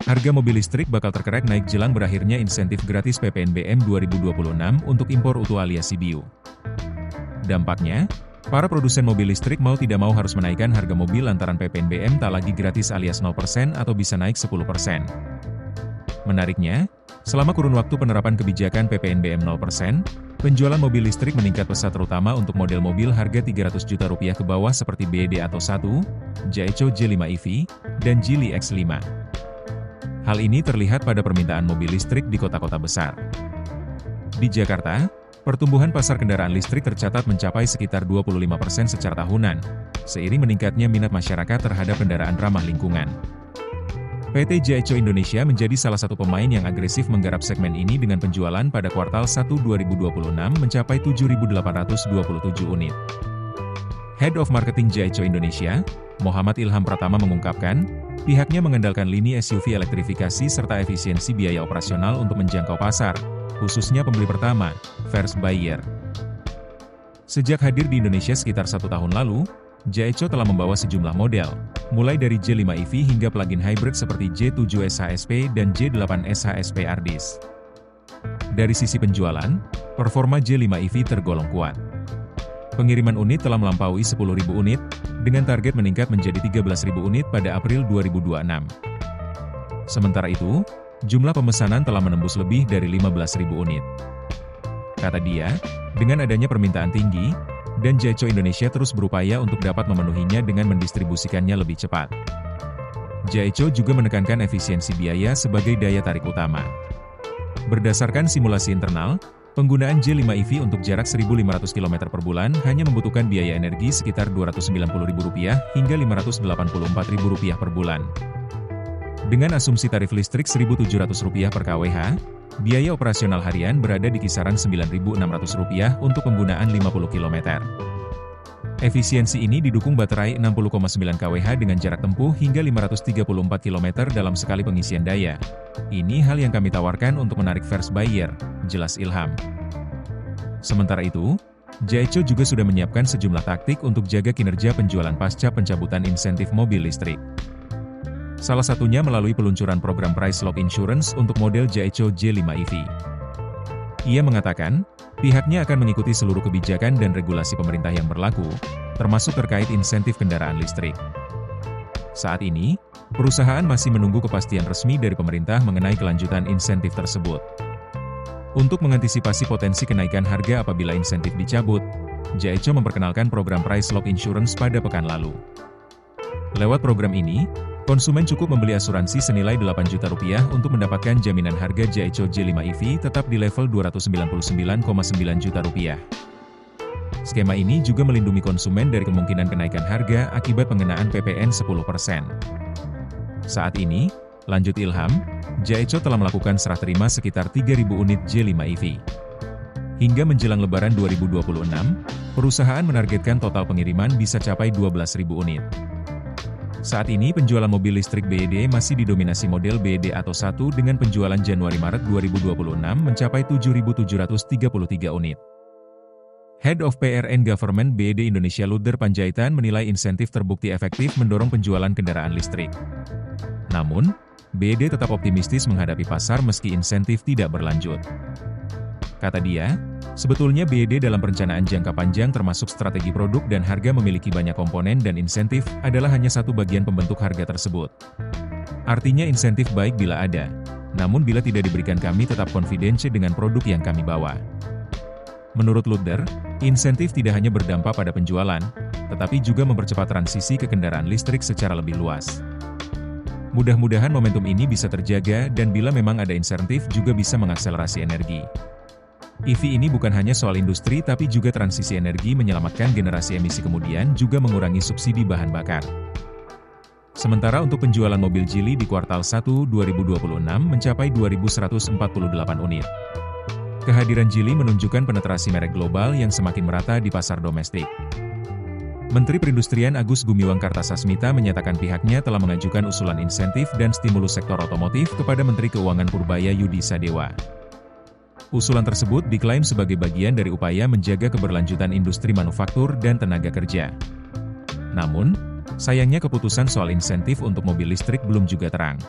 Harga mobil listrik bakal terkerek naik jelang berakhirnya insentif gratis PPNBM 2026 untuk impor utuh alias CBU. Dampaknya, para produsen mobil listrik mau tidak mau harus menaikkan harga mobil lantaran PPNBM tak lagi gratis alias 0% atau bisa naik 10%. Menariknya, selama kurun waktu penerapan kebijakan PPNBM 0%, penjualan mobil listrik meningkat pesat terutama untuk model mobil harga 300 juta rupiah ke bawah seperti BED atau 1, Jaico J5 EV, dan Geely X5. Hal ini terlihat pada permintaan mobil listrik di kota-kota besar. Di Jakarta, pertumbuhan pasar kendaraan listrik tercatat mencapai sekitar 25% secara tahunan, seiring meningkatnya minat masyarakat terhadap kendaraan ramah lingkungan. PT Jaico Indonesia menjadi salah satu pemain yang agresif menggarap segmen ini dengan penjualan pada kuartal 1 2026 mencapai 7.827 unit. Head of Marketing Jaico Indonesia, Muhammad Ilham Pratama mengungkapkan, pihaknya mengandalkan lini SUV elektrifikasi serta efisiensi biaya operasional untuk menjangkau pasar, khususnya pembeli pertama, first buyer. Sejak hadir di Indonesia sekitar 1 tahun lalu, Jaico telah membawa sejumlah model, mulai dari J5 EV hingga plug-in hybrid seperti J7 SHSP dan J8 SHSP Ardis. Dari sisi penjualan, performa J5 EV tergolong kuat. Pengiriman unit telah melampaui 10.000 unit, dengan target meningkat menjadi 13.000 unit pada April 2026. Sementara itu, jumlah pemesanan telah menembus lebih dari 15.000 unit. Kata dia, dengan adanya permintaan tinggi, dan Jaico Indonesia terus berupaya untuk dapat memenuhinya dengan mendistribusikannya lebih cepat. Jaico juga menekankan efisiensi biaya sebagai daya tarik utama. Berdasarkan simulasi internal, penggunaan J5 EV untuk jarak 1.500 km per bulan hanya membutuhkan biaya energi sekitar Rp290.000 hingga Rp584.000 per bulan. Dengan asumsi tarif listrik Rp1.700 per kWh, biaya operasional harian berada di kisaran Rp9.600 untuk penggunaan 50 km. Efisiensi ini didukung baterai 60,9 kWh dengan jarak tempuh hingga 534 km dalam sekali pengisian daya. Ini hal yang kami tawarkan untuk menarik first buyer, jelas Ilham. Sementara itu, Jaico juga sudah menyiapkan sejumlah taktik untuk jaga kinerja penjualan pasca pencabutan insentif mobil listrik. Salah satunya melalui peluncuran program Price Lock Insurance untuk model Jaico J5 EV. Ia mengatakan, pihaknya akan mengikuti seluruh kebijakan dan regulasi pemerintah yang berlaku, termasuk terkait insentif kendaraan listrik. Saat ini, perusahaan masih menunggu kepastian resmi dari pemerintah mengenai kelanjutan insentif tersebut. Untuk mengantisipasi potensi kenaikan harga apabila insentif dicabut, Jaico memperkenalkan program Price Lock Insurance pada pekan lalu. Lewat program ini, konsumen cukup membeli asuransi senilai Rp8 juta untuk mendapatkan jaminan harga Jaico J5 EV tetap di level Rp299,9 juta. Skema ini juga melindungi konsumen dari kemungkinan kenaikan harga akibat pengenaan PPN 10%. Saat ini, lanjut Ilham, Jaico telah melakukan serah terima sekitar 3.000 unit J5 EV. Hingga menjelang Lebaran 2026, perusahaan menargetkan total pengiriman bisa capai 12.000 unit. Saat ini penjualan mobil listrik BED masih didominasi model BED atau 1 dengan penjualan Januari-Maret 2026 mencapai 7.733 unit. Head of PRN Government BED Indonesia Luder Panjaitan menilai insentif terbukti efektif mendorong penjualan kendaraan listrik. Namun, BED tetap optimistis menghadapi pasar meski insentif tidak berlanjut. Kata dia, sebetulnya BED dalam perencanaan jangka panjang termasuk strategi produk dan harga memiliki banyak komponen dan insentif adalah hanya satu bagian pembentuk harga tersebut. Artinya insentif baik bila ada, namun bila tidak diberikan kami tetap confident dengan produk yang kami bawa. Menurut Luder, insentif tidak hanya berdampak pada penjualan, tetapi juga mempercepat transisi ke kendaraan listrik secara lebih luas. Mudah-mudahan momentum ini bisa terjaga dan bila memang ada insentif juga bisa mengakselerasi energi. EV ini bukan hanya soal industri tapi juga transisi energi menyelamatkan generasi emisi kemudian juga mengurangi subsidi bahan bakar. Sementara untuk penjualan mobil Geely di kuartal 1 2026 mencapai 2.148 unit. Kehadiran Geely menunjukkan penetrasi merek global yang semakin merata di pasar domestik. Menteri Perindustrian Agus Gumiwang Kartasasmita menyatakan pihaknya telah mengajukan usulan insentif dan stimulus sektor otomotif kepada Menteri Keuangan Purbaya Yudi Sadewa. Usulan tersebut diklaim sebagai bagian dari upaya menjaga keberlanjutan industri manufaktur dan tenaga kerja. Namun, sayangnya keputusan soal insentif untuk mobil listrik belum juga terang.